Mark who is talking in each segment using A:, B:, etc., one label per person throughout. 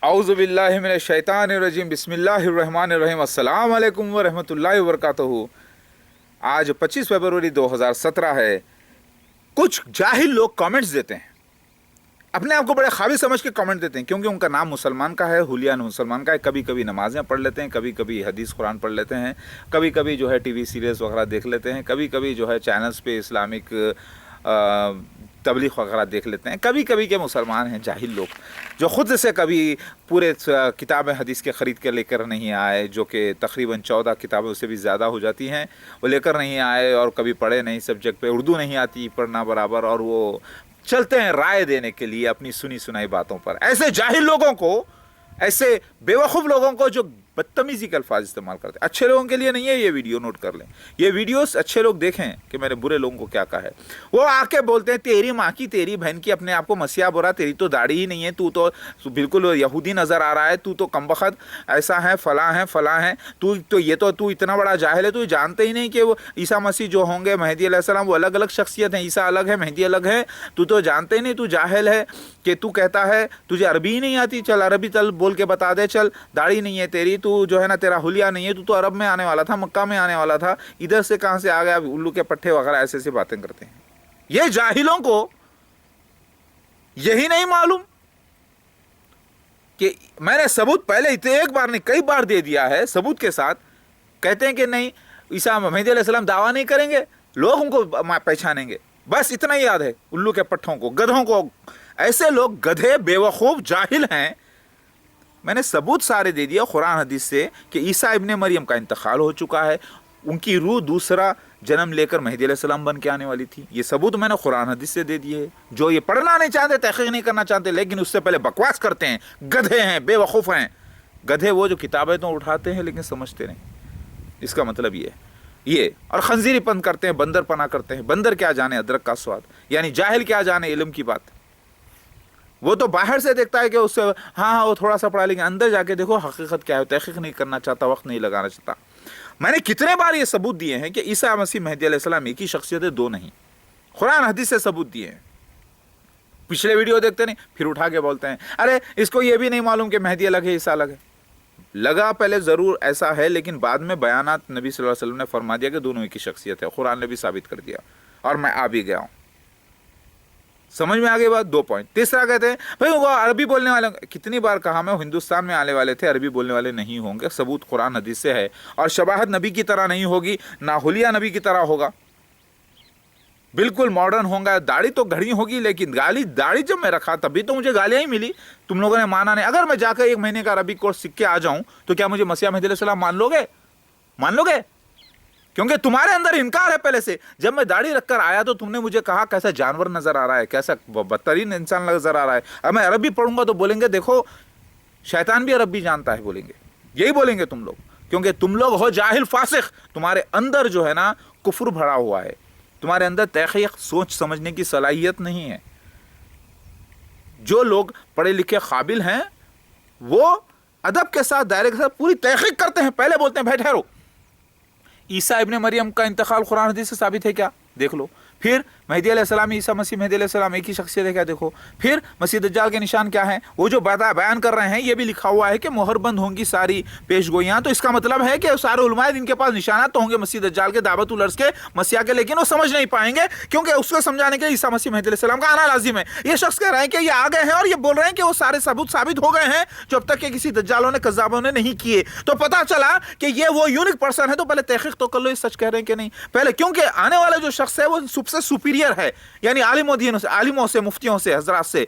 A: औज़ु बिल्लाहि मिनश शैतानिर रजीम बिस्मिल्लाहिर रहमानिर रहीम अस्सलाम वालेकुम व रहमतुल्लाहि व बरकातहू। आज 25 फरवरी 2017 है। कुछ जाहिल लोग कमेंट्स देते हैं, अपने आप को बड़े काबिल समझ के कमेंट देते हैं, क्योंकि उनका नाम मुसलमान का है, हुलिया मुसलमान का है। कभी कभी नमाज़ें पढ़ लेते हैं, कभी कभी हदीस कुरान पढ़ लेते हैं, कभी कभी जो है टीवी सीरियल्स वगैरह देख लेते हैं, कभी कभी जो है चैनल्स पे इस्लामिक तबलीग वगैरह देख लेते हैं। कभी कभी के मुसलमान हैं जाहिल लोग, जो ख़ुद से कभी पूरे किताबें हदीस के ख़रीद कर लेकर नहीं आए, जो कि तकरीबन 14 किताबें उससे भी ज़्यादा हो जाती हैं, वो लेकर नहीं आए, और कभी पढ़े नहीं, सब्जेक्ट पे उर्दू नहीं आती पढ़ना बराबर, और वो चलते हैं राय देने के लिए अपनी सुनी सुनाई बातों पर। ऐसे जाहिल लोगों को, ऐसे बेवकूफ़ लोगों को जो बदतमीज़ी के अल्फाज इस्तेमाल करते हैं, अच्छे लोगों के लिए नहीं है ये वीडियो, नोट कर लें। ये वीडियोस अच्छे लोग देखें कि मैंने बुरे लोगों को क्या कहा है। वो आके बोलते हैं तेरी माँ की, तेरी बहन की, अपने आप को मसीहा बोला, तेरी तो दाढ़ी ही नहीं है, तू तो बिल्कुल यहूदी नज़र आ रहा है, तू तो कमबख्त ऐसा है, फलां है, तू इतना बड़ा जाहिल है, तू जानते ही नहीं कि वो ईसा मसीह जो होंगे, मेहदी अलैहिस्सलाम, वो अलग अलग शख्सियत हैं, ईसा अलग है, मेहदी अलग है, तू तो जानते ही नहीं, तू जाहिल है कि तू कहता है तुझे अरबी ही नहीं आती, चल अरबी चल बोल के बता दे, चल दाढ़ी नहीं है तेरी, तू जो है ना तेरा हुलिया नहीं है, तू तो अरब में आने वाला था, मक्का में आने वाला था, इधर से कहाँ से आ गया, उल्लू के पट्टे वगैरह ऐसे ऐसी बातें करते हैं। ये जाहिलों को यही नहीं मालूम कि मैंने सबूत पहले एक बार नहीं कई बार दे दिया है सबूत के साथ। कहते हैं कि नहीं ईसा मेहदी अलैहिस्सलाम दावा नहीं करेंगे, लोग उनको पहचानेंगे, बस इतना ही याद है उल्लू के पट्टों को, गधों को। ऐसे लोग गधे, बेवकूफ़, जाहिल हैं। मैंने सबूत सारे दे दिया कुरान हदीस से कि ईसा इब्ने मरियम का इंतकाल हो चुका है, उनकी रूह दूसरा जन्म लेकर मेहदी अलैहिस्सलाम बन के आने वाली थी। ये सबूत मैंने कुरान हदीस से दे दिए। जो ये पढ़ना नहीं चाहते, तहक़ीक़ नहीं करना चाहते, लेकिन उससे पहले बकवास करते हैं, गधे हैं, बेवकूफ़ हैं। गधे वो जो किताबें तो उठाते हैं लेकिन समझते नहीं, इसका मतलब ये और खंजीरीपन करते हैं, बंदरपना करते हैं। बंदर क्या जाने अदरक का स्वाद, यानी जाहिल क्या जाने इल्म की बात। वो तो बाहर से देखता है कि उससे हाँ वो थोड़ा सा पढ़ा, लेकिन अंदर जाके देखो हकीकत क्या है, तहक़ीक़ नहीं करना चाहता, वक्त नहीं लगाना चाहता। मैंने कितने बार ये सबूत दिए हैं कि ईसा मसीह मेहदी अलैहिस्सलाम एक ही शख्सियत है, दो नहीं। कुरान हदीस से सबूत दिए हैं। पिछले वीडियो देखते नहीं, फिर उठा के बोलते हैं अरे इसको ये भी नहीं मालूम कि मेहदी अलग है, ईसा अलग है। लगा पहले ज़रूर ऐसा है, लेकिन बाद में बयानात नबी सल्लल्लाहु अलैहि वसल्लम ने फरमा दिया कि दोनों एक ही शख्सियत है। कुरान ने भी साबित कर दिया, और मैं आ भी गया हूँ। समझ में आ गई बात। 2 पॉइंट। तीसरा कहते हैं भाई वो अरबी बोलने वाले, कितनी बार कहा मैं, हिंदुस्तान में आने वाले थे, अरबी बोलने वाले नहीं होंगे। सबूत कुरान हदीस से है। और शबाहत नबी की तरह नहीं होगी, ना हुलिया नबी की तरह होगा, बिल्कुल मॉडर्न होगा। दाढ़ी तो घड़ी होगी, लेकिन दाढ़ी जब मैं रखा तभी तो मुझे गालियाँ ही मिली, तुम लोगों ने माना नहीं। अगर मैं जाकर 1 महीने का अरबी कोर्स सीख के आ जाऊँ तो क्या मुझे मसीहा मेहदी अलैहिस्सलाम मान लोगे? क्योंकि तुम्हारे अंदर इनकार है पहले से। जब मैं दाढ़ी रखकर आया तो तुमने मुझे कहा कैसा जानवर नजर आ रहा है, कैसा बदतरीन इंसान नजर आ रहा है। अब मैं अरबी पढ़ूंगा तो बोलेंगे देखो शैतान भी अरबी जानता है, बोलेंगे, यही बोलेंगे तुम लोग, क्योंकि तुम लोग हो जाहिल, फासिक। तुम्हारे अंदर जो है ना कुफ्र भरा हुआ है, तुम्हारे अंदर तहक़ीक़, सोच समझने की सलाहियत नहीं है। जो लोग पढ़े लिखे काबिल हैं वो अदब के साथ, दायरे के साथ पूरी तहक़ीक़ करते हैं। पहले बोलते हैं भाई ठहरो, ईसा इब्ने मरियम का इंतकाल कुरान हदीस से साबित है क्या, देख लो। फिर मेहदी अलैहिस्सलाम, ईसा मसीह मेहदी अलैहिस्सलाम एक ही शख्सियत है क्या, देखो। फिर मसीह दज्जाल के निशान क्या हैं, वो जो बयान कर रहे हैं, ये भी लिखा हुआ है कि मोहर बंद होंगी सारी पेशगोइयाँ। तो इसका मतलब है कि सारे उलमाए इनके पास निशानात तो होंगे मसीह दज्जाल के, दावतुल अर्ज़ के, मसीहा के, लेकिन वो समझ नहीं पाएंगे, क्योंकि उसको समझाने के लिए ईसा मसीह मेहदी अलैहिस्सलाम का आना लाजिम है। ये शख्स कह रहे हैं कि ये आ गए हैं, और ये बोल रहे हैं कि वो सारे सबूत साबित हो गए हैं जो अब तक के किसी दज्जालों ने, कज़्ज़ाबों ने नहीं किए। तो पता चला कि ये वो यूनिक पर्सन है। तो पहले तहक़ीक़ तो कर लो, ये सच कह रहे हैं कि नहीं पहले, क्योंकि आने वाला जो शख्स है वो सबसे सुपीरियर है, यानी आलिमों से, मुफ्तियों से, हजरात से।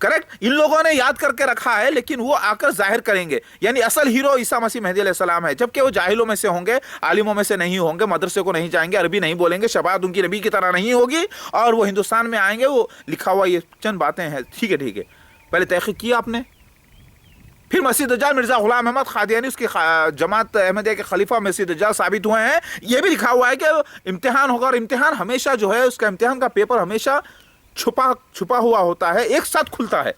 A: करेक्ट, इन लोगों ने याद करके रखा है, लेकिन वो आकर जाहिर करेंगे। यानी असल हीरो ईसा मसीह मेहदी अलैहिस्सलाम है, जबकि वो जाहिलों में से होंगे, आलिमों में से नहीं होंगे, मदरसे को नहीं जाएंगे, अरबी नहीं बोलेंगे, शबात उनकी नबी की तरह नहीं होगी, और वो हिंदुस्तान में आएंगे। वो लिखा हुआ ये चंद बातें हैं, ठीक है। पहले तहक़ीक़ किया आपने। फिर मसीह दज्जाल मिर्ज़ा ग़ुलाम अहमद क़ादियानी, उसकी जमात अहमदिया के खलीफा मसीह दज्जाल साबित हुए हैं। यह भी लिखा हुआ है कि इम्तिहान होगा, और इम्तिहान हमेशा जो है, उसका इम्तिहान का पेपर हमेशा छुपा हुआ होता है, एक साथ खुलता है,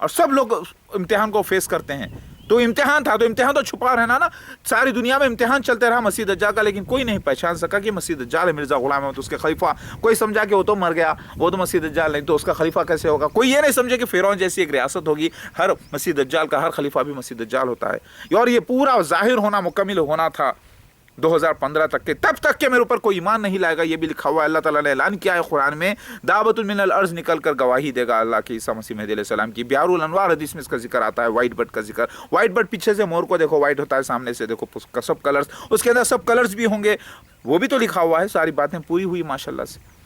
A: और सब लोग इम्तिहान को फेस करते हैं। तो इम्तिहान था, तो इम्तिहान तो छुपा रहना ना, सारी दुनिया में इम्तिहान चलते रहा मसीह दज्जाल का, लेकिन कोई नहीं पहचान सका कि मसीह दज्जाल है मिर्ज़ा गुलाम अहमद उसके खलीफा। कोई समझा कि वो तो मर गया, वो तो मसीह दज्जाल नहीं, तो उसका खलीफा कैसे होगा। कोई ये नहीं समझे कि फ़िरौन जैसी एक रियासत होगी, हर मसीह दज्जाल का हर खलीफा भी मसीह दज्जाल होता है। और ये पूरा ज़ाहिर होना, मुकम्मिल होना था 2015 तक के, तब तक के मेरे ऊपर कोई ईमान नहीं लाएगा। ये भी लिखा हुआ है, अल्लाह ताला ने ऐलान किया है कुरान में, दावतुल मिनल अर्ज़ निकल कर गवाही देगा अल्लाह के ईसा मसीह मेहदी अलैहिस्सलाम की। बिहारुल अनवार हदीस में इसका जिक्र आता है, वाइट बर्ड का जिक्र। वाइट बर्ड पीछे से मोर को देखो वाइट होता है, सामने से देखो सब कलर्स, उसके अंदर सब कलर्स भी होंगे, वो भी तो लिखा हुआ है। सारी बातें पूरी हुई माशाल्लाह से।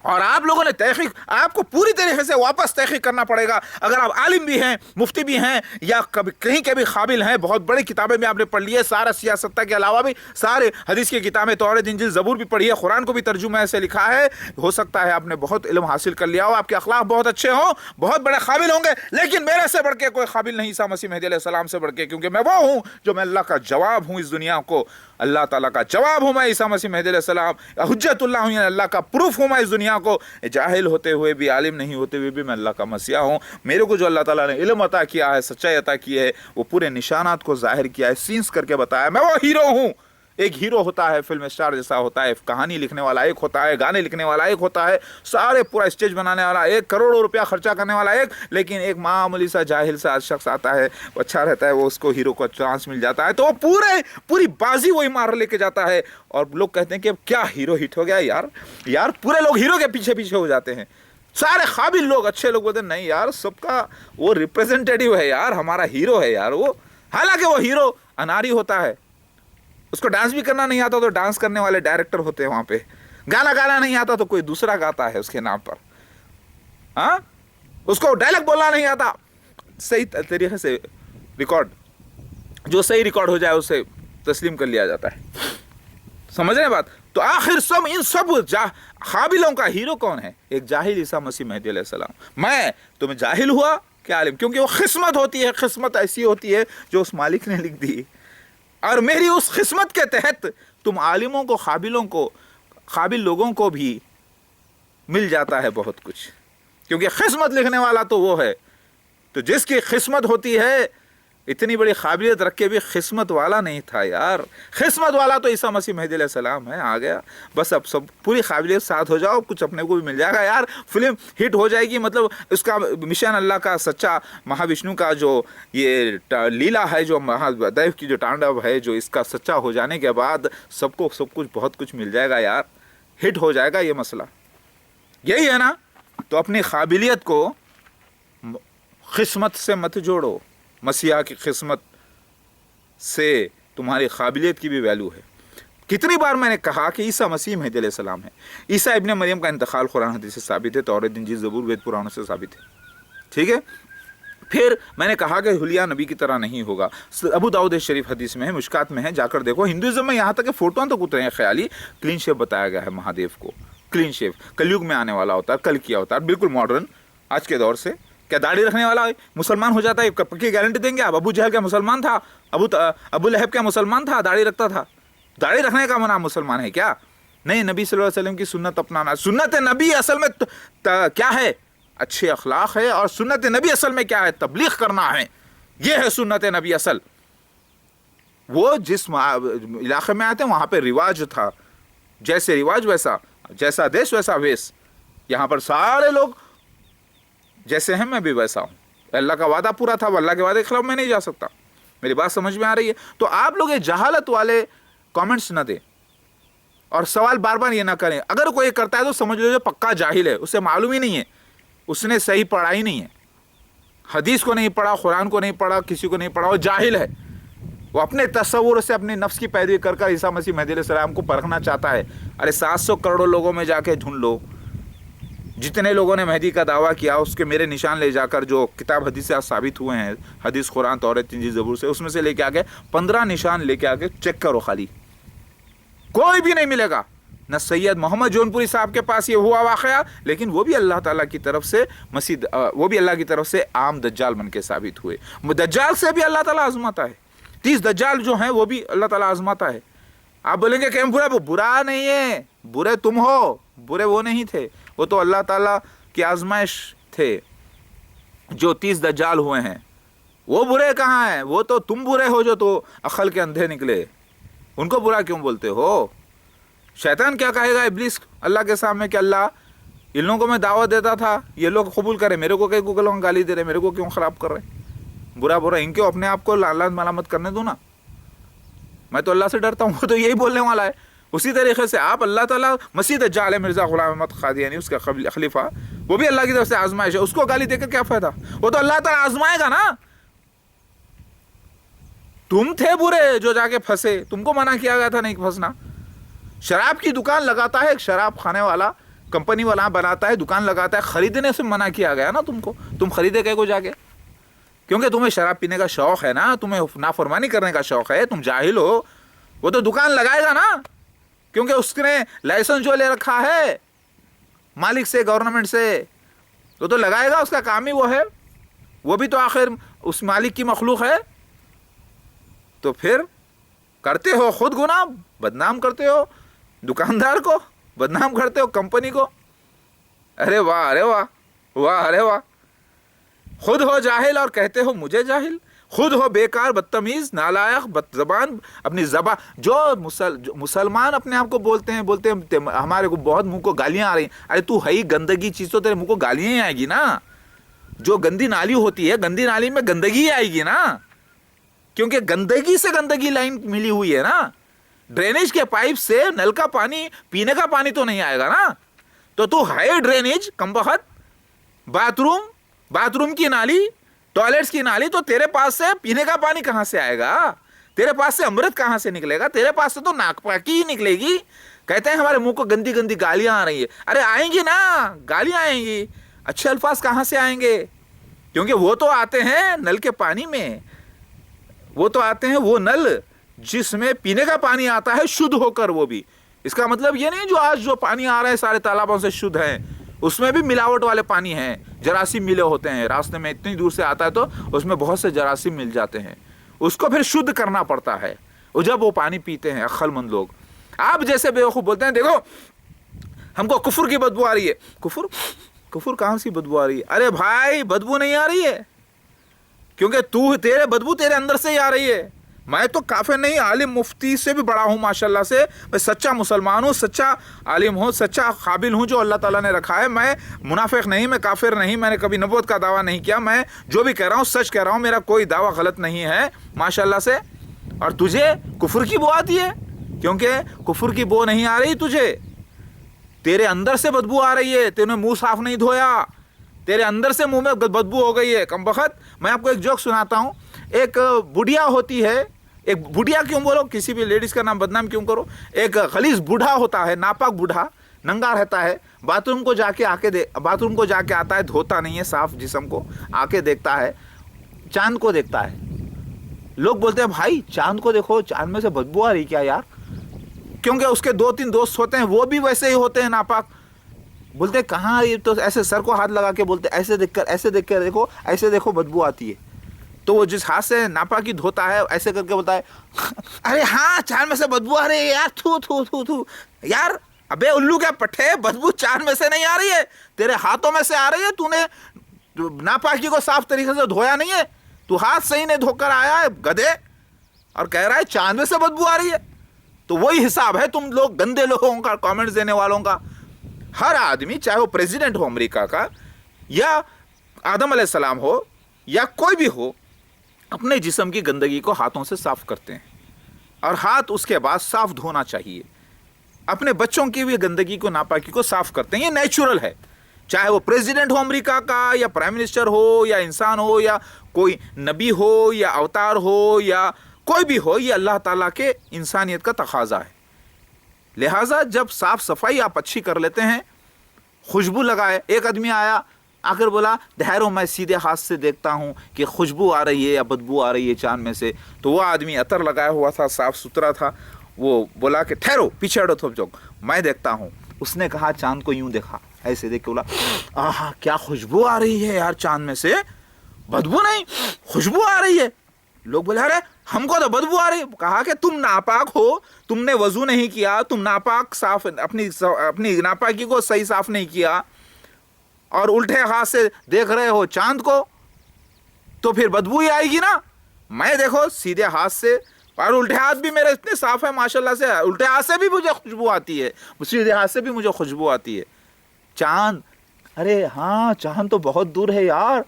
A: और आप लोगों ने तहकीक, आपको पूरी तरीके से वापस तहकीक करना पड़ेगा। अगर आप आलिम भी हैं, मुफ्ती भी हैं, या कभी कहीं के भी काबिल हैं, बहुत बड़ी किताबें में आपने पढ़ ली है, सारा सियासत के अलावा भी सारे हदीस की किताबें, तौरात इंजील ज़बूर भी पढ़ी है, कुरान को भी तर्जुमा से लिखा है। हो सकता है आपने बहुत इल्म हासिल कर लिया हो, आपके अखलाक बहुत अच्छे हों, बहुत बड़े काबिल होंगे, लेकिन मेरे से बढ़ के कोई काबिल नहीं ईसा मसीह मेहदी अलैहिस्सलाम से बढ़ के, क्योंकि मैं वो हूँ जो मैं अल्लाह का जवाब हूँ इस दुनिया को। अल्लाह ताला का जवाब हूँ मैं, ईसा मसीह मेहदी अलैहिस्सलाम हुज्जतुल्लाह हूँ, अल्लाह का प्रूफ हूँ मैं इस दुनिया को। जाहिल होते हुए भी, आलिम नहीं होते हुए भी मैं अल्लाह का मसीहा हूँ। मेरे को जो अल्लाह ताला ने इल्म अता किया है, सच्चाई अता की है, वो पूरे निशानात को जाहिर किया है, सीन्स करके बताया। मैं वो हीरो हूँ। एक हीरो होता है, फिल्म स्टार जैसा होता है, कहानी लिखने वाला एक होता है, गाने लिखने वाला एक होता है, सारे पूरा स्टेज बनाने वाला एक, करोड़ों रुपया खर्चा करने वाला एक, लेकिन एक मामूली सा जाहिल सा शख्स आता है, अच्छा रहता है, वो उसको हीरो को चांस मिल जाता है, तो वो पूरी बाजी वही मार लेके जाता है। और लोग कहते हैं कि अब क्या हीरो हिट हो गया यार पूरे लोग हीरो के पीछे पीछे हो जाते हैं। सारे काबिल लोग, अच्छे लोग बोलते नहीं यार, सबका वो रिप्रेजेंटेटिव है यार, हमारा हीरो है यार वो। हालांकि वो हीरो अनारी होता है, उसको डांस भी करना नहीं आता तो डांस करने वाले डायरेक्टर होते हैं वहाँ पे, गाना गाना नहीं आता तो कोई दूसरा गाता है उसके नाम पर, हाँ, उसको डायलॉग बोलना नहीं आता, सही तरीके से रिकॉर्ड, जो सही रिकॉर्ड हो जाए उसे तस्लीम कर लिया जाता है। समझ रहे हैं बात। तो आखिर सब इन सब काबिलों का हीरो कौन है? एक जाहिल ईसा मसीह मेहदी अलैहिस्सलाम। मैं तुम्हें जाहिल हुआ क्या आलिम? क्योंकि वो किस्मत होती है, किस्मत ऐसी होती है जो उस मालिक ने लिख दी, और मेरी उस किस्मत के तहत तुम आलिमों को, काबिल लोगों को भी मिल जाता है बहुत कुछ, क्योंकि किस्मत लिखने वाला तो वो है। तो जिसकी किस्मत होती है, इतनी बड़ी काबिलियत रख के भी किस्मत वाला नहीं था यार। किस्मत वाला तो ईसा मसीह मेहदी अलैहिस्सलाम है, आ गया बस। अब सब पूरी काबिलियत साथ हो जाओ, कुछ अपने को भी मिल जाएगा यार, फिल्म हिट हो जाएगी। मतलब उसका मिशन, अल्लाह का सच्चा महाविष्णु का जो ये लीला है, जो महादेव की जो तांडव है, जो इसका सच्चा हो जाने के बाद सबको सब कुछ बहुत कुछ मिल जाएगा यार, हिट हो जाएगा ये मसला। यही है ना। तो अपनी काबिलियत को किस्मत से मत जोड़ो, मसीहा की किस्मत से तुम्हारी काबिलियत की भी वैल्यू है। कितनी बार मैंने कहा कि ईसा मसीह मेहदी अलैहिस्सलाम है। ईसा इब्ने मरियम का इंतकाल कुरान हदीस से साबित है, तौरात इंजील ज़बूर वेद पुराणों से साबित है, ठीक है। फिर मैंने कहा कि हुलिया नबी की तरह नहीं होगा। अबू दाऊद शरीफ हदीस में है, मुश्कात में है, जाकर देखो। हिंदुइज्म में यहाँ तक कि फोटों तक उतरे हैं ख्याली। क्लीन शेव बताया गया है महादेव को, क्लीन शेव, कलयुग में आने वाला होता है, कल किया होता है, बिल्कुल मॉडर्न आज के दौर से। क्या दाढ़ी रखने वाला मुसलमान हो जाता है? पक्की गारंटी देंगे आप? अबू जहल क्या मुसलमान था? अबू लहब क्या मुसलमान था? दाढ़ी रखता था? दाढ़ी रखने का नाम मुसलमान है क्या? नहीं, नबी सल्लल्लाहु अलैहि वसल्लम की सुन्नत अपनाना। सुन्नत नबी असल में क्या है? अच्छे अखलाक है। और सुन्नत नबी असल में क्या है? तबलीग करना है। यह है सुन्नत नबी असल। वो जिस इलाके में आते हैं वहाँ पे रिवाज था, जैसे रिवाज वैसा, जैसा देश वैसा वेश। यहाँ पर सारे लोग जैसे हैं, मैं भी वैसा हूँ। अल्लाह का वादा पूरा था, अल्लाह के वादे के खिलाफ मैं नहीं जा सकता। मेरी बात समझ में आ रही है? तो आप लोग ये जहालत वाले कमेंट्स ना दें और सवाल बार बार ये ना करें। अगर कोई करता है तो समझ लो जो पक्का जाहिल है, उसे मालूम ही नहीं है, उसने सही पढ़ा ही नहीं है, हदीस को नहीं पढ़ा, कुरान को नहीं पढ़ा, किसी को नहीं पढ़ा, वो जाहिल है। वो अपने तस्वुर से, अपने नफ्स की पैरवी कर ईसा मसीह मेहदी अलैहिस्सलाम को परखना चाहता है। अरे 700 करोड़ लोगों में जाके ढूंढ लो, जितने लोगों ने मेहदी का दावा किया उसके मेरे निशान ले जाकर, जो किताब हदीस से आज साबित हुए हैं, हदीस, कुरान, तौरात, इंजील, ज़बूर से, उसमें से लेके आके 15 निशान लेके आके चेक करो, खाली कोई भी नहीं मिलेगा। न सैयद मोहम्मद जौनपुरी साहब के पास ये हुआ वाक़या, लेकिन वो भी अल्लाह ताला की तरफ से वो भी अल्लाह की तरफ से आम दज्जाल बन के साबित हुए। दज्जाल से भी अल्लाह ताला आजमाता है। 30 दज्जाल जो हैं वो भी अल्लाह ताला आजमाता है। आप बोलेंगे कि बुरा नहीं है, बुरे तुम हो, बुरे वो नहीं थे, वो तो अल्लाह ताला की आजमाइश थे। जो 30 दज्जाल हुए हैं وہ برے کہاں ہیں؟ وہ تو تم برے ہو جو تو عقل کے اندھے نکلے، ان کو برا کیوں بولتے ہو؟ شیطان کیا کہے گا ابلیس اللہ کے سامنے کہ اللہ ان لوگوں کو میں دعوت دیتا تھا، یہ لوگ قبول کرے، میرے کو کئی لوگ گالی دے رہے، میرے کو کیوں خراب کر رہے؟ برا ان کے اپنے آپ کو لعنت ملامت کرنے دو نا، میں تو اللہ سے ڈرتا ہوں، وہ تو یہی بولنے والا ہے۔ اسی طریقے سے آپ اللہ تعالیٰ مسیح دجال مرزا غلام احمد قادیانی اس کا خلیفہ، وہ بھی اللہ کی طرف سے آزمائش ہے، اس کو گالی دے کر کیا فائدہ؟ وہ تو اللہ تعالیٰ آزمائے گا نا۔ تم تھے برے جو جا کے پھنسے، تم کو منع کیا گیا تھا نہیں پھنسنا۔ شراب کی دکان لگاتا ہے ایک شراب خانے والا، کمپنی والا بناتا ہے، دکان لگاتا ہے، خریدنے سے منع کیا گیا نا تم کو، تم خریدے گئے کو جا کے، کیونکہ تمہیں شراب پینے کا شوق ہے نا، تمہیں نافرمانی کرنے کا شوق ہے، تم جاہل ہو۔ وہ تو دکان لگائے گا نا، کیونکہ اس نے لائسنس جو لے رکھا ہے مالک سے، گورنمنٹ سے، وہ تو لگائے گا، اس کا کام ہی وہ ہے، وہ بھی تو آخر اس مالک کی مخلوق ہے۔ تو پھر کرتے ہو خود گناہ، بدنام کرتے ہو دکاندار کو، بدنام کرتے ہو کمپنی کو۔ ارے واہ، ارے واہ، واہ ارے واہ، خود ہو جاہل اور کہتے ہو مجھے جاہل، خود ہو بیکار، بدتمیز، نالائق، بد زبان، اپنی زبان جو مسلمان اپنے آپ کو بولتے ہیں ہمارے کو بہت منہ کو گالیاں آ رہی ہیں۔ ارے تو ہے ہی گندگی چیز، تو تیرے منہ کو گالیاں ہی آئے گی نا۔ جو گندی نالی ہوتی ہے، گندی نالی میں گندگی آئے گی نا، کیونکہ گندگی سے گندگی لائن ملی ہوئی ہے نا۔ ڈرینیج کے پائپ سے نل کا پانی، پینے کا پانی تو نہیں آئے گا نا۔ تو ہے ڈرینیج کمبخت، باتھ روم کی نالی، ٹوائلٹس کی نالی، تو تیرے پاس سے پینے کا پانی کہاں سے آئے گا؟ تیرے پاس سے امرت کہاں سے نکلے گا؟ تیرے پاس سے تو ناک پاکی ہی نکلے گی۔ کہتے ہیں ہمارے منہ کو گندی گندی گالیاں آ رہی ہیں، ارے آئیں گی نا، گالیاں آئیں گی، اچھے الفاظ کہاں سے آئیں گے؟ کیونکہ وہ تو آتے ہیں نل کے پانی میں، وہ تو آتے ہیں وہ نل جس میں پینے کا پانی آتا ہے شدھ ہو کر۔ وہ بھی اس کا مطلب یہ نہیں جو آج جو پانی آ رہا ہے سارے تالابوں سے شدھ ہیں، اس میں بھی ملاوٹ والے پانی ہیں، جراثیم ملے ہوتے ہیں، راستے میں اتنی دور سے آتا ہے تو اس میں بہت سے جراثیم مل جاتے ہیں، اس کو پھر شدھ کرنا پڑتا ہے، اور جب وہ پانی پیتے ہیں عقل مند لوگ۔ آپ جیسے بیوقوف بولتے ہیں دیکھو ہم کو کفر کی بدبو آ رہی ہے، کفر کہاں سی بدبو آ رہی ہے؟ ارے بھائی بدبو نہیں آ رہی ہے، کیونکہ تیرے بدبو تیرے اندر سے ہی آ رہی ہے۔ میں تو کافر نہیں، عالم مفتی سے بھی بڑا ہوں ماشاءاللہ سے، میں سچا مسلمان ہوں، سچا عالم ہوں، سچا قابل ہوں جو اللہ تعالیٰ نے رکھا ہے۔ میں منافق نہیں، میں کافر نہیں، میں نے کبھی نبوت کا دعویٰ نہیں کیا، میں جو بھی کہہ رہا ہوں سچ کہہ رہا ہوں، میرا کوئی دعویٰ غلط نہیں ہے ماشاءاللہ سے۔ اور تجھے کفر کی بو آتی ہے، کیونکہ کفر کی بو نہیں آ رہی تجھے، تیرے اندر سے بدبو آ رہی ہے، تیرے منہ صاف نہیں دھویا، تیرے اندر سے منہ میں بدبو ہو گئی ہے کمبخت۔ میں آپ کو ایک جوک سناتا ہوں۔ ایک بڑھیا ہوتی ہے، ایک بڑھیا کیوں بولو، کسی بھی لیڈیز کا نام بدنام کیوں کرو، ایک غلیظ بوڑھا ہوتا ہے، ناپاک بوڑھا، ننگا رہتا ہے، باتھ روم کو جا کے آتا ہے، دھوتا نہیں ہے صاف جسم کو، آ کے دیکھتا ہے، چاند کو دیکھتا ہے۔ لوگ بولتے ہیں بھائی چاند کو دیکھو، چاند میں سے بدبو آ رہی کیا یار؟ کیونکہ اس کے 2-3 دوست ہوتے ہیں، وہ بھی ویسے ہی ہوتے ہیں ناپاک۔ بولتے ہیں کہاں، یہ تو ایسے سر کو ہاتھ لگا کے بولتے ہیں ایسے دیکھ کر دیکھو، ایسے دیکھو بدبو آتی ہے۔ تو وہ جس ہاتھ سے ناپاکی دھوتا ہے ایسے کر کے بولتا ہے ارے ہاں چاند میں سے بدبو آ رہی ہے یار، تھو تھو تھو تھو یار، ابے الو کے پٹھے، بدبو چاند میں سے نہیں آ رہی ہے، تیرے ہاتھوں میں سے آ رہی ہے، تو نے ناپاکی کو صاف طریقے سے دھویا نہیں ہے، تو ہاتھ صحیح نہیں دھو کر آیا ہے گدھے، اور کہہ رہا ہے چاند میں سے بدبو آ رہی ہے۔ تو وہی حساب ہے تم لوگ گندے لوگوں کا، کامنٹس دینے والوں کا۔ ہر آدمی چاہے وہ پریزیڈنٹ ہو امریکہ کا، یا آدم علیہ السلام ہو، یا کوئی بھی ہو، اپنے جسم کی گندگی کو ہاتھوں سے صاف کرتے ہیں، اور ہاتھ اس کے بعد صاف دھونا چاہیے۔ اپنے بچوں کی بھی گندگی کو، ناپاکی کو صاف کرتے ہیں، یہ نیچرل ہے، چاہے وہ پریزیڈنٹ ہو امریکہ کا، یا پرائم منسٹر ہو، یا انسان ہو، یا کوئی نبی ہو، یا اوتار ہو، یا کوئی بھی ہو، یہ اللہ تعالیٰ کے انسانیت کا تقاضا ہے۔ لہٰذا جب صاف صفائی آپ اچھی کر لیتے ہیں، خوشبو لگائے، ایک آدمی آیا آ کر بولا ٹھہرو میں سیدھے ہاتھ سے دیکھتا ہوں کہ خوشبو آ رہی ہے یا بدبو آ رہی ہے چاند میں سے، تو وہ آدمی عطر لگایا ہوا تھا، صاف ستھرا تھا، وہ بولا کہ ٹھہرو پیچھے ہٹو تھوڑا، میں دیکھتا ہوں۔ اس نے کہا چاند کو یوں دیکھا، ایسے دیکھ کے بولا آہا کیا خوشبو آ رہی ہے یار، چاند میں سے بدبو نہیں خوشبو آ رہی ہے۔ لوگ بولے ارے ہم کو تو بدبو آ رہی ہے۔ کہا کہ تم ناپاک ہو، تم نے وضو نہیں کیا، تم ناپاک صاف اپنی ناپاکی کو صحیح صاف نہیں کیا، اور الٹے ہاتھ سے دیکھ رہے ہو چاند کو، तो फिर बदबू ही आएगी ना। मैं देखो सीधे हाथ से, और उल्टे हाथ भी मेरे इतने साफ है माशाल्लाह से, उल्टे हाथ से भी मुझे खुशबू आती है, सीधे हाथ से भी मुझे खुशबू आती है। चांद, अरे हाँ चांद तो बहुत दूर है यार,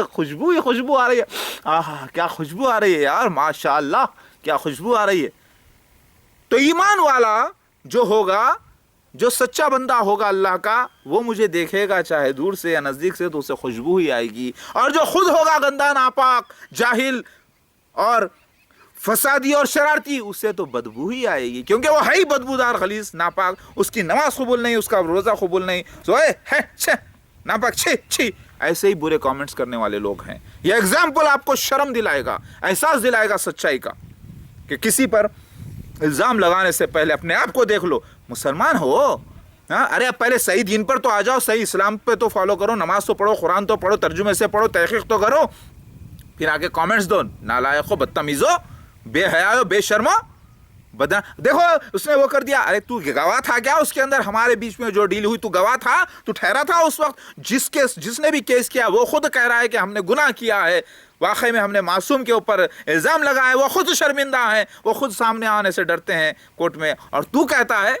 A: खुशबू ही खुशबू आ रही है, आहा क्या खुशबू आ रही है यार, माशाल्लाह क्या खुशबू आ रही है। तो ईमान वाला जो होगा, जो सच्चा बंदा होगा अल्लाह का, वो मुझे देखेगा चाहे दूर से या नज़दीक से, तो उसे खुशबू ही आएगी। और जो खुद होगा गंदा, नापाक, जाहिल और फसादी और शरारती, उससे तो बदबू ही आएगी, क्योंकि वो है ही बदबूदार, खलीस, नापाक। उसकी नमाज कबूल नहीं, उसका रोज़ा कबूल नहीं, तो है छे नापाक, छी छी, ऐसे ही बुरे कमेंट्स करने वाले लोग हैं। ये एग्जाम्पल आपको शर्म दिलाएगा, एहसास दिलाएगा सच्चाई का, कि किसी पर इल्ज़ाम लगाने से पहले अपने आप को देख लो। मुसलमान हो, हाँ, अरे अब पहले सही दीन पर तो आ जाओ, सही इस्लाम पे तो फॉलो करो, नमाज तो पढ़ो, कुरान तो पढ़ो, तर्जुमे से पढ़ो, तहकीक तो करो, फिर आके कमेंट्स दो, नालायको, बदतमीज़ो, बेहयाओ, बेशर्मो, बदन। देखो उसने वो कर दिया, अरे तू गवाह था क्या उसके अंदर, हमारे बीच में जो डील हुई, तू गवाह था, तू ठहरा था उस वक्त। जिसने भी केस किया वो खुद कह रहा है कि हमने गुनाह किया है, वाकई में हमने मासूम के ऊपर इल्ज़ाम लगाया है, वो खुद शर्मिंदा है, वो खुद सामने आने से डरते हैं कोर्ट में, और तू कहता है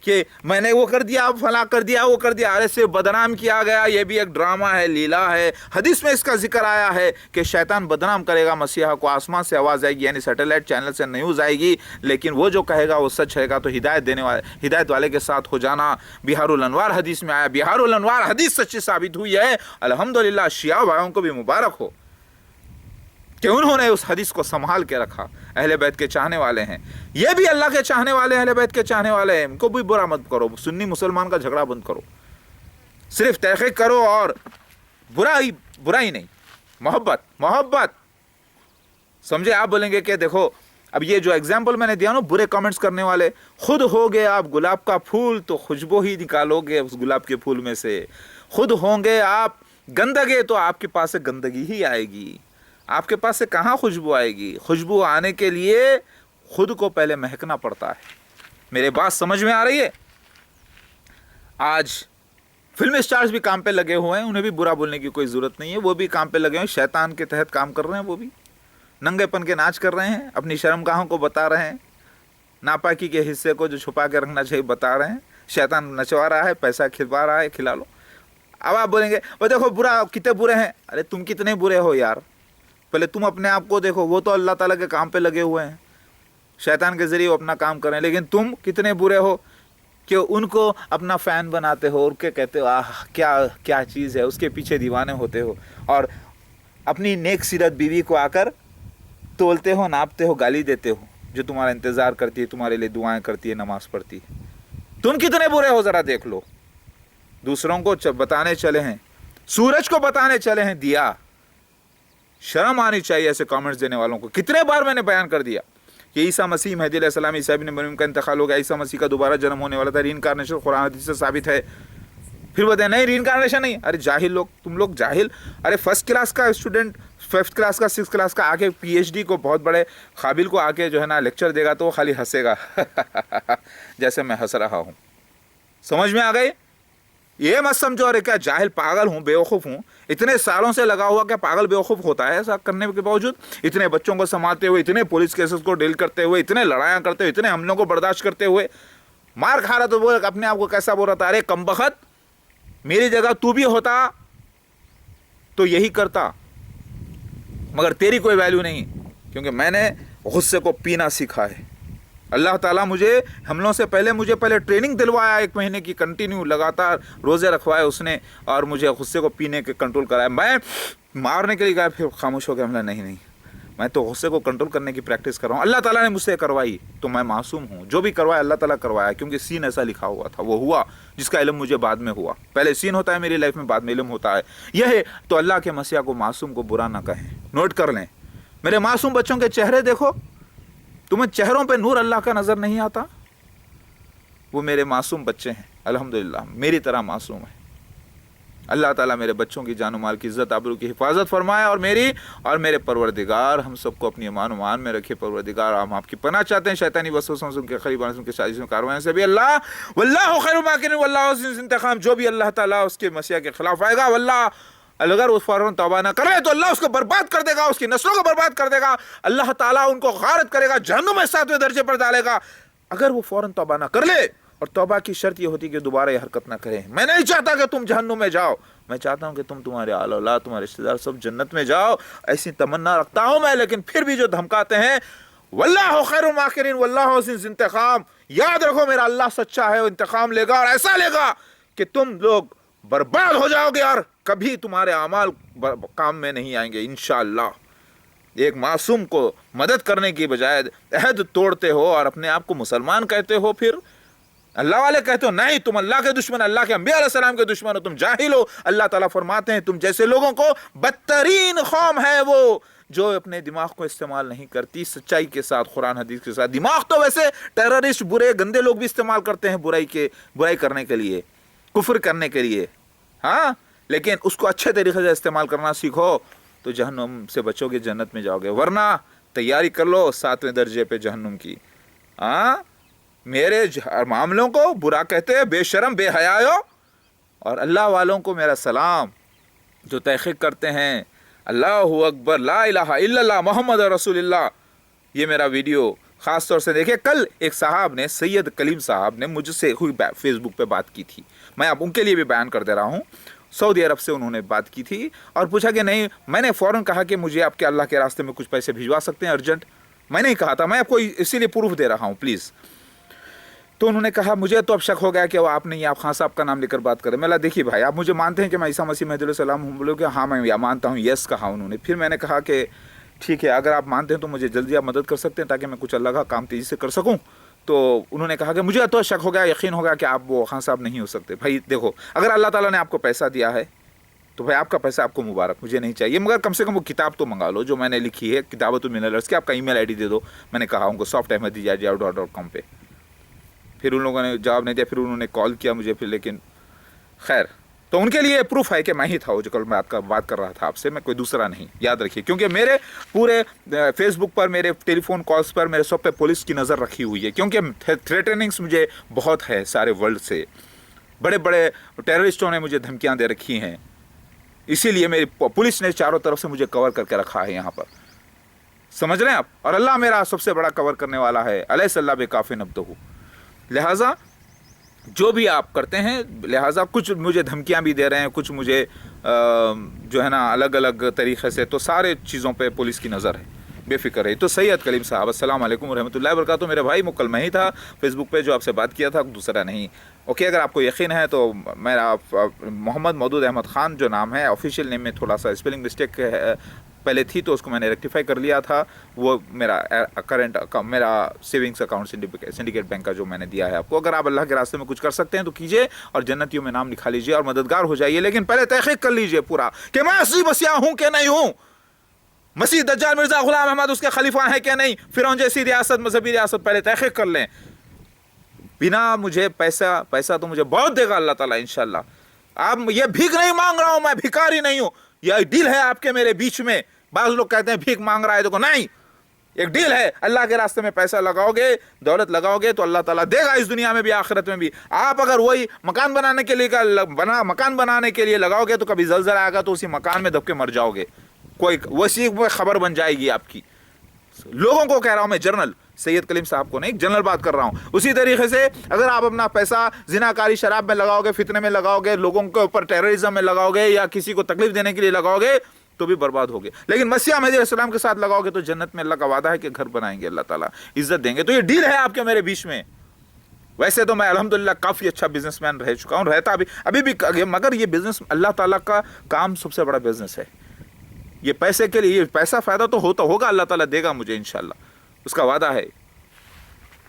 A: कि मैंने वो कर दिया, फला कर दिया, वो कर दिया। अरे सिर्फ बदनाम किया गया, ये भी एक ड्रामा है, लीला है। हदीस में इसका जिक्र आया है कि शैतान बदनाम करेगा मसीहा को, आसमान से आवाज़ आएगी, यानी सैटेलाइट चैनल से न्यूज़ आएगी, लेकिन वो जो कहेगा वो सच रहेगा। तो हिदायत वाले के साथ हो जाना। बिहारुल अनवार हदीस में आया, बिहारुल अनवार हदीस सच्ची साबित हुई है। अल्हम्दुलिल्लाह, शिया भाइयों को भी मुबारक हो कि उन्होंने उस हदीस को संभाल के रखा। अहले बैत के चाहने वाले हैं, ये भी अल्लाह के चाहने वाले, अहले बैत के चाहने वाले हैं, इनको भी बुरा मत करो। सुन्नी मुसलमान का झगड़ा बंद करो, सिर्फ तहकीक करो, और बुराई नहीं, मोहब्बत समझे। आप बोलेंगे कि देखो अब ये जो एग्जाम्पल मैंने दिया ना, बुरे कमेंट्स करने वाले, खुद होगे आप गुलाब का फूल तो खुशबू ही निकालोगे उस गुलाब के फूल में से। खुद होंगे आप गंदगे तो आपके पास से गंदगी ही आएगी, आपके पास से कहाँ खुशबू आएगी। खुशबू आने के लिए खुद को पहले महकना पड़ता है। मेरे बात समझ में आ रही है। आज फिल्म स्टार्स भी काम पे लगे हुए हैं, उन्हें भी बुरा बोलने की कोई ज़रूरत नहीं है, वो भी काम पे लगे हैं, शैतान के तहत काम कर रहे हैं, वो भी नंगेपन के नाच कर रहे हैं, अपनी शर्मगाहों को बता रहे हैं, नापाकी के हिस्से को जो छुपा के रखना चाहिए बता रहे हैं। शैतान नचवा रहा है, पैसा खिलवा रहा है, खिला लो। अब आप बोलेंगे वो देखो बुरा, कितने बुरे हैं। अरे तुम कितने बुरे हो यार, पहले तुम अपने आप को देखो। वो तो अल्लाह ताला के काम पे लगे हुए हैं, शैतान के ज़रिए वो अपना काम कर रहे हैं, लेकिन तुम कितने बुरे हो कि उनको अपना फ़ैन बनाते हो और के कहते हो आह क्या चीज़ है, उसके पीछे दीवाने होते हो, और अपनी नेक सीरत बीवी को आकर तोलते हो, नापते हो, गाली देते हो, जो तुम्हारा इंतज़ार करती है, तुम्हारे लिए दुआएं करती है, नमाज़ पढ़ती है। तुम कितने बुरे हो ज़रा देख लो। दूसरों को बताने चले हैं, सूरज को बताने चले हैं दिया। शर्म आनी चाहिए ऐसे कमेंट्स देने वालों को। कितने बार मैंने बयान कर दिया कि ईसा मसीह महदी अलैहिस्सलाम, ईसा इब्न मरियम का इंतकाल हो गया, ईसा मसीह का दोबारा जन्म होने वाला था, रीइंकार्नेशन कुरान हदीस से साबित है। फिर बताए नहीं रीइंकार्नेशन नहीं। अरे जाहिल लोग, तुम लोग जाहिल। अरे फर्स्ट क्लास का स्टूडेंट, 5th क्लास का, 6th क्लास का आके PhD को, बहुत बड़े काबिल को आके जो है ना लेक्चर देगा तो वो खाली हंसेगा जैसे मैं हंस रहा हूँ। समझ में आ गई? ये मत समझो अरे क्या जाहिल पागल हूँ, बेवकूफ़ हूँ। इतने सालों से लगा हुआ, क्या पागल बेवकूफ़ होता है ऐसा करने के बावजूद? इतने बच्चों को संभालते हुए, इतने पुलिस केसेस को डील करते हुए, इतने लड़ाइयाँ करते हुए, इतने हमलों को बर्दाश्त करते हुए, मार खा रहा तो वो अपने आप को कैसा बोल रहा था, अरे कमबख्त, मेरी जगह तू भी होता तो यही करता, मगर तेरी कोई वैल्यू नहीं, क्योंकि मैंने गुस्से को पीना सीखा है। अल्लाह ताला मुझे हमलों से मुझे पहले ट्रेनिंग दिलवाया, 1 महीने की कंटिन्यू लगातार रोज़े रखवाए उसने, और मुझे गुस्से को पीने के कंट्रोल कराया। मैं मारने के लिए गया, फिर खामोश हो गया, हमने नहीं, मैं तो गुस्से को कंट्रोल करने की प्रैक्टिस कर रहा हूँ। अल्लाह ताला ने मुझसे करवाई तो मैं मासूम हूँ। जो भी करवाया अल्लाह ताला करवाया, क्योंकि सीन ऐसा लिखा हुआ था, वो हुआ जिसका इल्म मुझे बाद में हुआ। पहले सीन होता है मेरी लाइफ में, बाद में इल्म होता है। यह है तो अल्लाह के मसीहा को, मासूम को बुरा ना कहें। नोट कर लें, मेरे मासूम बच्चों के चेहरे देखो, तुम्हें चेहरों पे नूर अल्लाह का नज़र नहीं आता? वो मेरे मासूम बच्चे हैं, अल्हम्दुलिल्लाह मेरी तरह मासूम है। अल्लाह ताला मेरे बच्चों की जान माल की इज़्ज़त आबरू की हिफाजत फरमाए, और मेरी और मेरे परवरदिगार हम सबको अपनी ईमान उमान में रखे। परवरदिगार हम आपकी पनाह चाहते हैं शैतानी वसवसों से, उनके क़रीब आने से, उनके साजिशों कारवां से भी। अल्लाह वल्लाहु खैरुल माकिरीन वल्लाहु हुस्नुल इंतकाम, जो भी अल्लाह ताला उसके मसीहा के खिलाफ आएगा, वल्लाह अगर वो फौरन तौबा ना करे तो अल्लाह उसको बर्बाद कर देगा, उसकी नस्लों को बर्बाद कर देगा, अल्लाह ताला उनको गारत करेगा, जहन्नुम में 7वें दर्जे पर डालेगा। अगर वो फौरन तौबा ना कर ले, और तौबा की शर्त ये होती है कि दोबारा ये हरकत ना करें। मैं नहीं चाहता कि तुम जहन्नुम में जाओ, मैं चाहता हूं कि तुम, तुम्हारे आल औलाद, तुम्हारे रिश्तेदार सब जन्नत में जाओ, ऐसी तमन्ना रखता हूं मैं। लेकिन फिर भी जो धमकाते हैं, वल्लाहु खैरुल माकिरीन वल्लाहु हसीनुल इंतकाम, याद रखो मेरा अल्लाह सच्चा है, वो इंतकाम लेगा और ऐसा लेगा कि तुम लोग बर्बाद हो जाओगे और कभी तुम्हारे अमाल काम में नहीं आएंगे इंशाअल्लाह। एक मासूम को मदद करने की बजाय अहद तोड़ते हो और अपने आप को मुसलमान कहते हो, फिर अल्लाह वाले कहते हो नहीं तुम अल्लाह के दुश्मन, अल्लाह के अंबिया अलैहिस्सलाम के दुश्मन हो, तुम जाहिल हो। अल्लाह ताला फरमाते हैं तुम जैसे लोगों को बदतरीन कौम है वो जो अपने दिमाग को इस्तेमाल नहीं करती सच्चाई के साथ, कुरान हदीस के साथ। दिमाग तो वैसे टेररिस्ट, बुरे गंदे लोग भी इस्तेमाल करते हैं बुराई करने के लिए, कुफ्र करने के लिए, हाँ, लेकिन उसको अच्छे तरीके से इस्तेमाल करना सीखो तो जहन्नुम से बचोगे, जन्नत में जाओगे। वरना तैयारी कर लो 7वें दर्जे पे जहन्नुम की। हाँ, मेरे मामलों को बुरा कहते हैं बेशरम बेहयाओ, और अल्लाह वालों को मेरा सलाम जो तहक़ीक़ करते हैं अल्लाहु अकबर ला इलाहा इल्लल्लाह मोहम्मद रसूलुल्लाह। ये मेरा वीडियो ख़ास तौर से देखिए। कल एक साहब ने, सैयद कलीम साहब ने मुझसे हुई फेसबुक पे बात की थी, मैं अब उनके लिए भी बयान कर दे रहा हूँ। सऊदी अरब से उन्होंने बात की थी और पूछा कि नहीं, मैंने फ़ौरन कहा कि मुझे आपके अल्लाह के रास्ते में कुछ पैसे भिजवा सकते हैं अर्जेंट। मैंने ही कहा था, मैं आपको इसीलिए प्रूफ दे रहा हूँ प्लीज़। तो उन्होंने कहा मुझे तो अब शक हो गया कि वो आप नहीं, आप खान साहब का नाम लेकर बात करें। मैं देखिए भाई, आप मुझे मानते हैं कि मैं ईसा मसीह महदी अलैहिस्सलाम हूँ? बोले कि हाँ मैं मानता हूँ, यस कहा उन्होंने। फिर मैंने कहा कि ठीक है, अगर आप मानते हैं तो मुझे जल्दी आप मदद कर सकते हैं ताकि मैं कुछ अल्लाह का काम तेज़ी से कर सकूँ। तो उन्होंने कहा कि मुझे तो शक हो गया, यकीन हो गया कि आप वो खान साहब नहीं हो सकते। भाई देखो, अगर अल्लाह ताला ने आपको पैसा दिया है तो भाई आपका पैसा आपको मुबारक, मुझे नहीं चाहिए, मगर कम से कम वो किताब तो मंगा लो जो मैंने लिखी है, किताबतुल मिनल अर्ज़ की। आपका ईमेल आईडी दे दो, मैंने कहा उनको softahmadi@yahoo.com पे। फिर उन लोगों ने जवाब नहीं दिया, फिर उन्होंने कॉल किया मुझे फिर, लेकिन खैर, तो उनके लिए प्रूफ है कि मैं ही था वो जो कल मैं बात कर रहा था आपसे, मैं कोई दूसरा नहीं, याद रखिए। क्योंकि मेरे पूरे फेसबुक पर, मेरे टेलीफोन कॉल्स पर, मेरे सब पे पुलिस की नज़र रखी हुई है, क्योंकि थ्रेटनिंग्स मुझे बहुत है सारे वर्ल्ड से। बड़े बड़े टेररिस्टों ने मुझे धमकियाँ दे रखी हैं, इसीलिए मेरी पुलिस ने चारों तरफ से मुझे कवर करके रखा है यहाँ पर, समझ रहे हैं आप। और अल्लाह मेरा सबसे बड़ा कवर करने वाला है, अलैहिस्सलाम बेकाफ़िन अब्दुहू। लिहाजा जो भी आप करते हैं, लिहाजा कुछ मुझे धमकियां भी दे रहे हैं, कुछ मुझे जो है ना अलग अलग तरीक़े से, तो सारे चीज़ों पे पुलिस की नज़र है, बेफिक्र है। तो सैयद कलीम साहब, अस्सलाम वालेकुम रहमतुल्लाहि व बरकातुहू। मेरे भाई मुकल मैं ही था फेसबुक पे जो आपसे बात किया था, दूसरा नहीं। ओके, अगर आपको यकीन है तो मेरा मोहम्मद मौदूद अहमद ख़ान जो नाम है, ऑफिशियल नेम में थोड़ा सा स्पेलिंग मिस्टेक पहले थी तो उसको मैंने रेक्टिफाई कर लिया था। वो मेरा करंट मेरा सेविंग्स अकाउंट सिंडिकेट बैंक का जो मैंने दिया है आपको। अगर आप अल्लाह के रास्ते में कुछ कर सकते हैं तो कीजिए और जन्नतियों में नाम लिखा लीजिए और मददगार हो जाइए। लेकिन पहले तहक़ीक़ कर लीजिए पूरा कि मैं असली मसीहा हूँ कि नहीं हूँ, मसीह दज्जाल मिर्ज़ा ग़ुलाम अहमद उसके खलीफा है कि नहीं, फ़िरौन जैसी रियासत, मजहबी रियासत, पहले तहक़ीक़ कर लें। बिना मुझे पैसा तो मुझे बहुत देगा अल्लाह ताला इंशाअल्लाह। आप ये भीख नहीं मांग रहा हूँ, मैं भिखारी नहीं हूँ, यह डील है आपके मेरे बीच में। बाज़ लोग कहते हैं भीख मांग रहा है, देखो नहीं, एक डील है। अल्लाह के रास्ते में पैसा लगाओगे, दौलत लगाओगे तो अल्लाह ताला देगा इस दुनिया में भी आखिरत में भी। आप अगर वही मकान बनाने के लिए लगाओगे तो कभी ज़लज़ला आएगा तो उसी मकान में दब के मर जाओगे, कोई वसी खबर बन जाएगी आपकी। लोगों को कह रहा हूँ मैं, जनरल सैयद कलीम साहब को नहीं, जनरल बात कर रहा हूँ। उसी तरीके से अगर आप अपना पैसा जिनाकारी शराब में लगाओगे, फितने में लगाओगे, लोगों के ऊपर टेररिज्म में लगाओगे या किसी को तकलीफ देने के लिए लगाओगे तो भी बर्बाद होगे। लेकिन मसीह महदी अलैहिस्सलाम के साथ लगाओगे तो जन्नत में अल्लाह का वादा है कि घर बनाएंगे, अल्लाह ताला इज्जत देंगे। तो ये डील है आपके मेरे बीच में। वैसे तो मैं अल्हम्दुलिल्लाह काफ़ी अच्छा बिजनेसमैन रह चुका हूँ, रहता अभी भी, मगर ये बिजनेस अल्लाह ताला का काम सबसे बड़ा बिजनेस है। ये पैसे के लिए, पैसा फ़ायदा तो होगा, अल्लाह ताला देगा मुझे इंशाअल्लाह, उसका वादा है।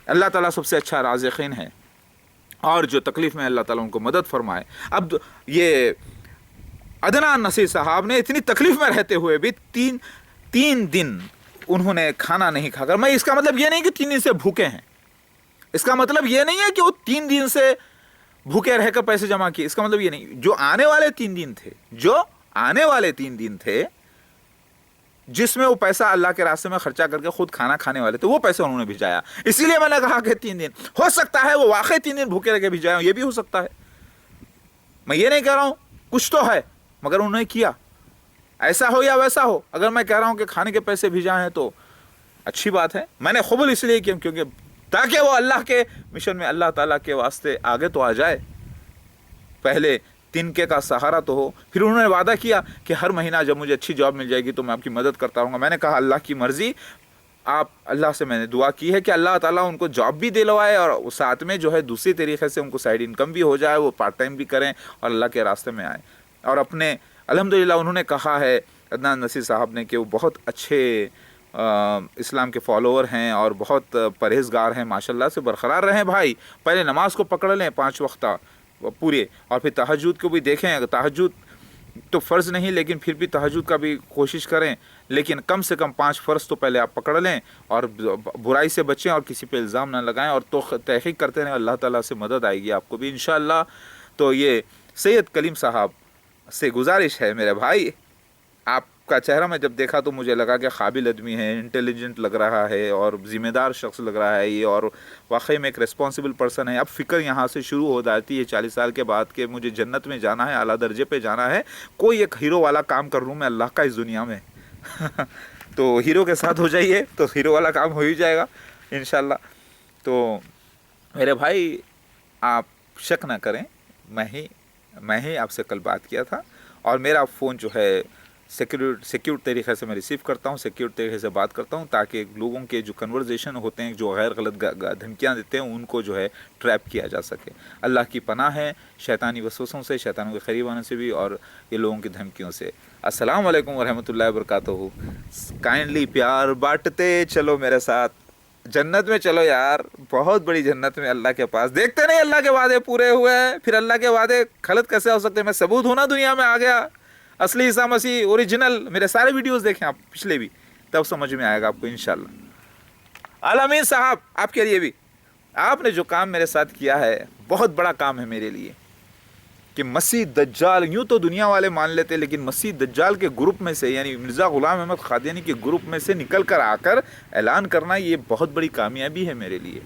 A: अल्लाह ताला सबसे अच्छा राज़िक़ीन है और जो तकलीफ़ में अल्लाह ताला उनको मदद फरमाए। अब ये अदनान नसीर साहब ने इतनी तकलीफ़ में रहते हुए भी तीन दिन उन्होंने खाना नहीं खाकर, मैं इसका मतलब ये नहीं कि 3 दिन से भूखे हैं, इसका मतलब ये नहीं है कि वो 3 दिन से भूखे रहकर पैसे जमा किए, इसका मतलब ये नहीं। जो आने वाले 3 दिन थे जिसमें वो पैसा अल्लाह के रास्ते में खर्चा करके खुद खाना खाने वाले थे, वो पैसे उन्होंने भिजाया। इसीलिए मैंने कहा कि 3 दिन हो सकता है वो वाकई 3 दिन भूखे रह के भिजाए, ये भी हो सकता है। मैं ये नहीं कह रहा हूँ, कुछ तो है, مگر انہوں نے کیا. ایسا ہو یا ویسا ہو, اگر میں کہہ رہا ہوں کہ کھانے کے پیسے بھیجائے ہیں تو اچھی بات ہے. میں نے قبول اس لیے کیا کیونکہ تاکہ وہ اللہ کے مشن میں اللہ تعالیٰ کے واسطے آگے تو آ جائے, پہلے تنکے کا سہارا تو ہو. پھر انہوں نے وعدہ کیا کہ ہر مہینہ جب مجھے اچھی جاب مل جائے گی تو میں آپ کی مدد کرتا رہوں گا. میں نے کہا اللہ کی مرضی, آپ اللہ سے میں نے دعا کی ہے کہ اللہ تعالیٰ ان کو جاب بھی دلوائے اور ساتھ میں جو ہے دوسری طریقے سے ان کو سائیڈ انکم بھی ہو جائے, وہ پارٹ ٹائم بھی کریں اور اللہ کے راستے میں آئیں. اور اپنے الحمدللہ انہوں نے کہا ہے عدنان نصیر صاحب نے کہ وہ بہت اچھے اسلام کے فالوور ہیں اور بہت پرہیزگار ہیں. ماشاءاللہ سے برقرار رہیں بھائی, پہلے نماز کو پکڑ لیں 5 وقتہ پورے, اور پھر تہجد کو بھی دیکھیں. اگر تہجد تو فرض نہیں لیکن پھر بھی تہجد کا بھی کوشش کریں, لیکن کم سے کم 5 فرض تو پہلے آپ پکڑ لیں اور برائی سے بچیں اور کسی پہ الزام نہ لگائیں اور تو تحقیق کرتے رہیں. اللہ تعالیٰ سے مدد آئے گی آپ کو بھی انشاءاللہ. تو یہ سید کلیم صاحب سے گزارش ہے میرے بھائی, آپ کا چہرہ میں جب دیکھا تو مجھے لگا کہ قابل آدمی ہے, انٹیلیجنٹ لگ رہا ہے اور ذمہ دار شخص لگ رہا ہے یہ, اور واقعی میں ایک ریسپانسبل پرسن ہے. اب فکر یہاں سے شروع ہو جاتی ہے 40 سال کے بعد کہ مجھے جنت میں جانا ہے, اعلیٰ درجے پہ جانا ہے, کوئی ایک ہیرو والا کام کر لوں میں اللہ کا اس دنیا میں. تو ہیرو کے ساتھ ہو جائیے تو ہیرو والا کام ہو ہی جائے گا انشاءاللہ. تو میرے بھائی آپ شک نہ کریں, میں ہی آپ سے کل بات کیا تھا اور میرا فون جو ہے سیکیور طریقے سے میں ریسیو کرتا ہوں, سیکیور طریقے سے بات کرتا ہوں تاکہ لوگوں کے جو کنورزیشن ہوتے ہیں جو غیر غلط دھمکیاں دیتے ہیں ان کو جو ہے ٹریپ کیا جا سکے. اللہ کی پناہ ہے شیطانی وسوسوں سے, شیطانوں کے قریب آنے سے بھی اور یہ لوگوں کی دھمکیوں سے. السلام علیکم ورحمۃ اللہ وبرکاتہ. کائنڈلی پیار بانٹتے چلو میرے ساتھ, جنت میں چلو یار, بہت بڑی جنت میں اللہ کے پاس. دیکھتے نہیں اللہ کے وعدے پورے ہوئے, پھر اللہ کے وعدے غلط کیسے ہو سکتے. میں ثبوت ہوں نا دنیا میں آ گیا, اصلی عیسیٰ مسیح اوریجنل. میرے سارے ویڈیوز دیکھیں آپ پچھلے بھی, تب سمجھ میں آئے گا آپ کو انشاءاللہ. الامین صاحب آپ کے لیے بھی, آپ نے جو کام میرے ساتھ کیا ہے بہت بڑا کام ہے میرے لیے کہ مسیح دجال, یوں تو دنیا والے مان لیتے لیکن مسیح دجال کے گروپ میں سے یعنی مرزا غلام احمد قادیانی کے گروپ میں سے نکل کر آ کر اعلان کرنا یہ بہت بڑی کامیابی ہے میرے لیے.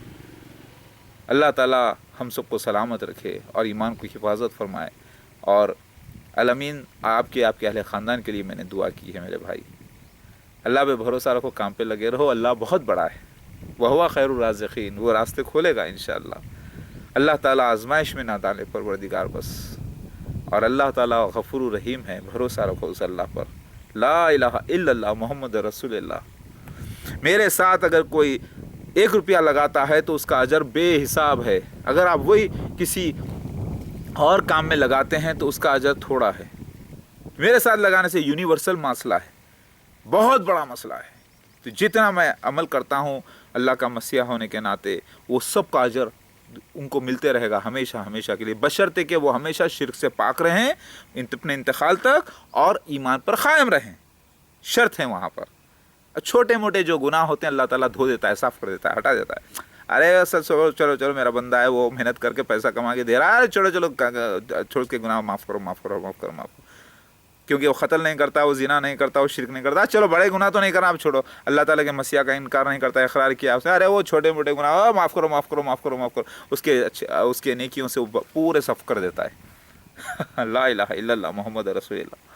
A: اللہ تعالیٰ ہم سب کو سلامت رکھے اور ایمان کو حفاظت فرمائے. اور الامین آپ کے اہل خاندان کے لیے میں نے دعا کی ہے میرے بھائی. اللہ پہ بھروسہ رکھو, کام پہ لگے رہو, اللہ بہت بڑا ہے, وہو خیر الرازقین, وہ راستے کھولے گا انشاءاللہ. اللہ تعالیٰ آزمائش میں نہ ڈالے پروردگار بس, اور اللہ تعالیٰ غفور الرحیم ہے, بھروسہ رکھو اس اللہ پر. لا الہ الا اللہ محمد رسول اللہ. میرے ساتھ اگر کوئی 1 روپیہ لگاتا ہے تو اس کا اجر بے حساب ہے, اگر آپ وہی کسی اور کام میں لگاتے ہیں تو اس کا اجر تھوڑا ہے. میرے ساتھ لگانے سے یونیورسل مسئلہ ہے, بہت بڑا مسئلہ ہے. تو جتنا میں عمل کرتا ہوں اللہ کا مسیح ہونے کے ناطے, وہ سب کا اجر ان کو ملتے رہے گا ہمیشہ ہمیشہ کے لیے, بشرطے کہ وہ ہمیشہ شرک سے پاک رہیں اپنے انتقال تک اور ایمان پر قائم رہیں. شرط ہے وہاں پر. چھوٹے موٹے جو گناہ ہوتے ہیں اللہ تعالیٰ دھو دیتا ہے, صاف کر دیتا ہے, ہٹا دیتا ہے. ارے چلو میرا بندہ ہے وہ محنت کر کے پیسہ کما کے دے رہا ہے, چلو چھوڑ کے گناہ معاف کرو. کیونکہ وہ قتل نہیں کرتا, وہ زنا نہیں کرتا, وہ شرک نہیں کرتا, چلو بڑے گناہ تو نہیں کرنا, آپ چھوڑو. اللہ تعالیٰ کے مسیح کا انکار نہیں کرتا, اقرار کیا اس نے, ارے وہ چھوٹے موٹے گناہ معاف کرو. اس کے نیکیوں سے وہ پورے صف کر دیتا ہے. لا الہ الا اللہ محمد رسول اللہ.